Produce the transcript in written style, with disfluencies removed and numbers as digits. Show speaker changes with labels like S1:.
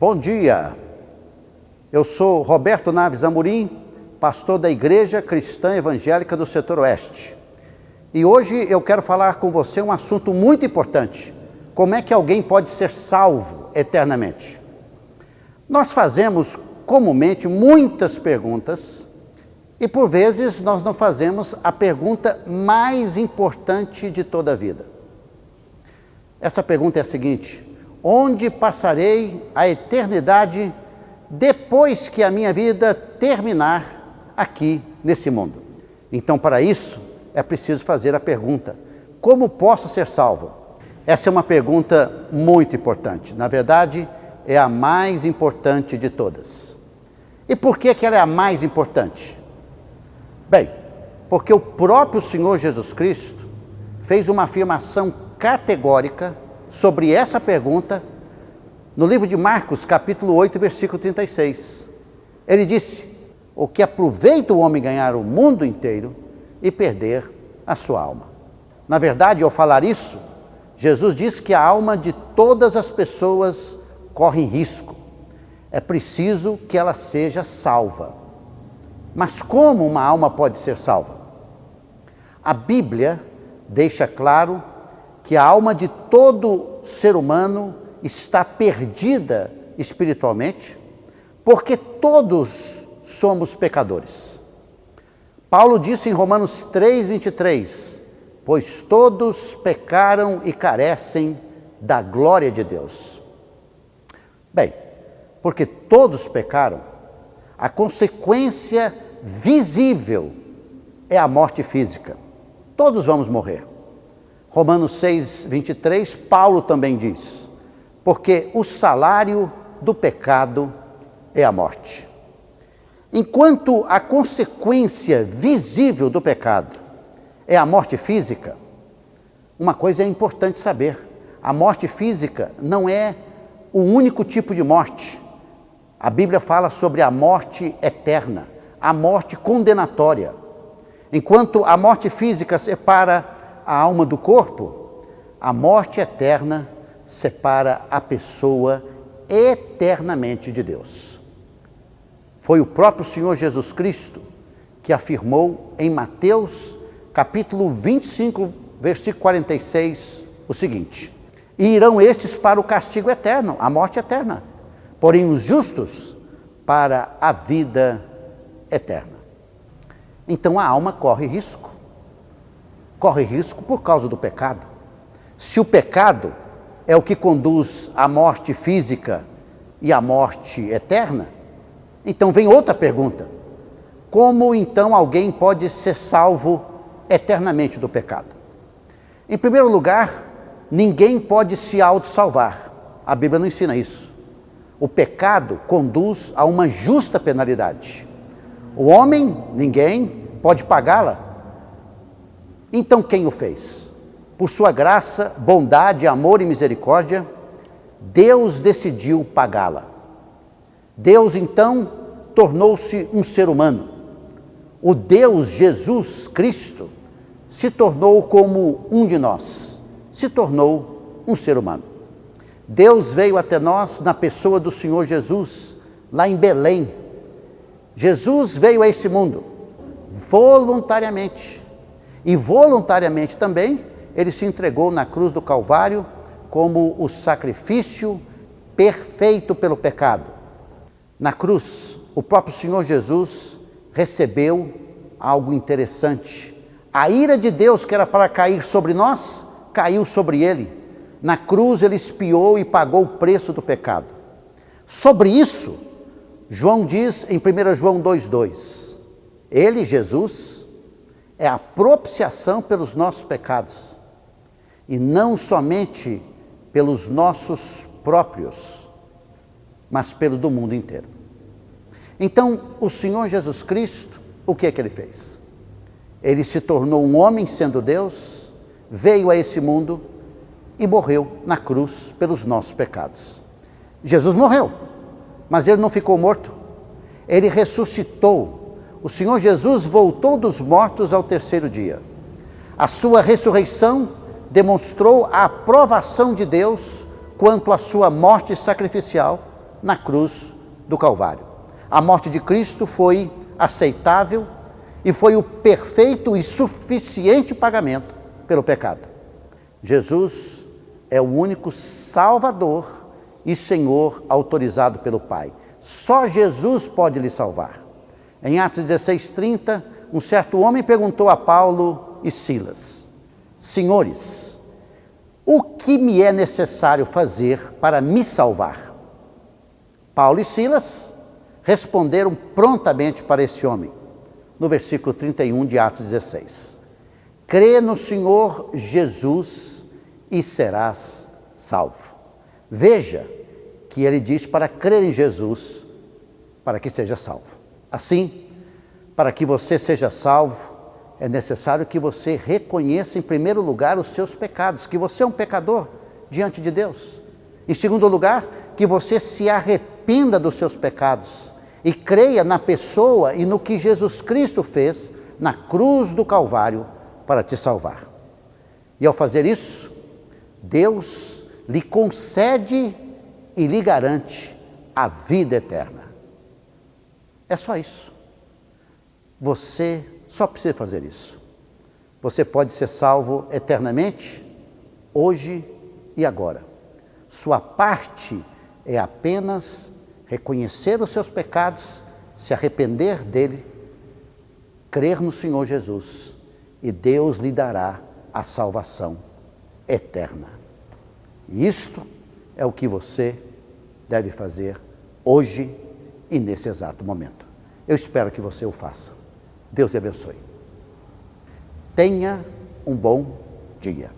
S1: Bom dia, eu sou Roberto Naves Amorim, pastor da Igreja Cristã Evangélica do Setor Oeste. E hoje eu quero falar com você um assunto muito importante: como é que alguém pode ser salvo eternamente? Nós fazemos comumente muitas perguntas e por vezes nós não fazemos a pergunta mais importante de toda a vida. Essa pergunta é a seguinte: onde passarei a eternidade depois que a minha vida terminar aqui nesse mundo? Então, para isso, é preciso fazer a pergunta: como posso ser salvo? Essa é uma pergunta muito importante. Na verdade, é a mais importante de todas. E por que ela é a mais importante? Bem, porque o próprio Senhor Jesus Cristo fez uma afirmação categórica sobre essa pergunta no livro de Marcos, capítulo 8, versículo 36. Ele disse: o que aproveita o homem ganhar o mundo inteiro e perder a sua alma. Na verdade, ao falar isso, Jesus diz que a alma de todas as pessoas corre risco. É preciso que ela seja salva. Mas como uma alma pode ser salva? A Bíblia deixa claro que a alma de todo ser humano está perdida espiritualmente, porque todos somos pecadores. Paulo disse em Romanos 3:23, pois todos pecaram e carecem da glória de Deus. Bem, porque todos pecaram, a consequência visível é a morte física. Todos vamos morrer. Romanos 6:23, Paulo também diz, porque o salário do pecado é a morte. Enquanto a consequência visível do pecado é a morte física, uma coisa é importante saber: a morte física não é o único tipo de morte. A Bíblia fala sobre a morte eterna, a morte condenatória. Enquanto a morte física separa a alma do corpo, a morte eterna separa a pessoa eternamente de Deus. Foi o próprio Senhor Jesus Cristo que afirmou em Mateus, capítulo 25, versículo 46, o seguinte: e irão estes para o castigo eterno, a morte eterna, porém os justos para a vida eterna. Então a alma corre risco por causa do pecado. Se o pecado é o que conduz à morte física e à morte eterna, então vem outra pergunta: como então alguém pode ser salvo eternamente do pecado? Em primeiro lugar, ninguém pode se auto-salvar. A Bíblia não ensina isso. O pecado conduz a uma justa penalidade. O homem, ninguém, pode pagá-la. Então quem o fez? Por sua graça, bondade, amor e misericórdia, Deus decidiu pagá-la. Deus então tornou-se um ser humano. O Deus Jesus Cristo se tornou como um de nós, se tornou um ser humano. Deus veio até nós na pessoa do Senhor Jesus, lá em Belém. Jesus veio a esse mundo voluntariamente. E voluntariamente também, ele se entregou na cruz do Calvário como o sacrifício perfeito pelo pecado. Na cruz, o próprio Senhor Jesus recebeu algo interessante. A ira de Deus, que era para cair sobre nós, caiu sobre ele. Na cruz ele expiou e pagou o preço do pecado. Sobre isso, João diz em 1 João 2:2, ele, Jesus, é a propiciação pelos nossos pecados, e não somente pelos nossos próprios, mas pelo do mundo inteiro. Então, o Senhor Jesus Cristo, o que é que ele fez? Ele se tornou um homem sendo Deus, veio a esse mundo e morreu na cruz pelos nossos pecados. Jesus morreu, mas ele não ficou morto, ele ressuscitou. O Senhor Jesus voltou dos mortos ao terceiro dia. A sua ressurreição demonstrou a aprovação de Deus quanto à sua morte sacrificial na cruz do Calvário. A morte de Cristo foi aceitável e foi o perfeito e suficiente pagamento pelo pecado. Jesus é o único Salvador e Senhor autorizado pelo Pai. Só Jesus pode lhe salvar. Em Atos 16:30, um certo homem perguntou a Paulo e Silas: Senhores, o que me é necessário fazer para me salvar? Paulo e Silas responderam prontamente para esse homem, no versículo 31 de Atos 16. Crê no Senhor Jesus e serás salvo. Veja que ele diz para crer em Jesus, para que seja salvo. Assim, para que você seja salvo, é necessário que você reconheça em primeiro lugar os seus pecados, que você é um pecador diante de Deus. Em segundo lugar, que você se arrependa dos seus pecados e creia na pessoa e no que Jesus Cristo fez na cruz do Calvário para te salvar. E ao fazer isso, Deus lhe concede e lhe garante a vida eterna. É só isso. Você só precisa fazer isso. Você pode ser salvo eternamente, hoje e agora. Sua parte é apenas reconhecer os seus pecados, se arrepender dele, crer no Senhor Jesus, e Deus lhe dará a salvação eterna. E isto é o que você deve fazer hoje e nesse exato momento. Eu espero que você o faça. Deus te abençoe. Tenha um bom dia.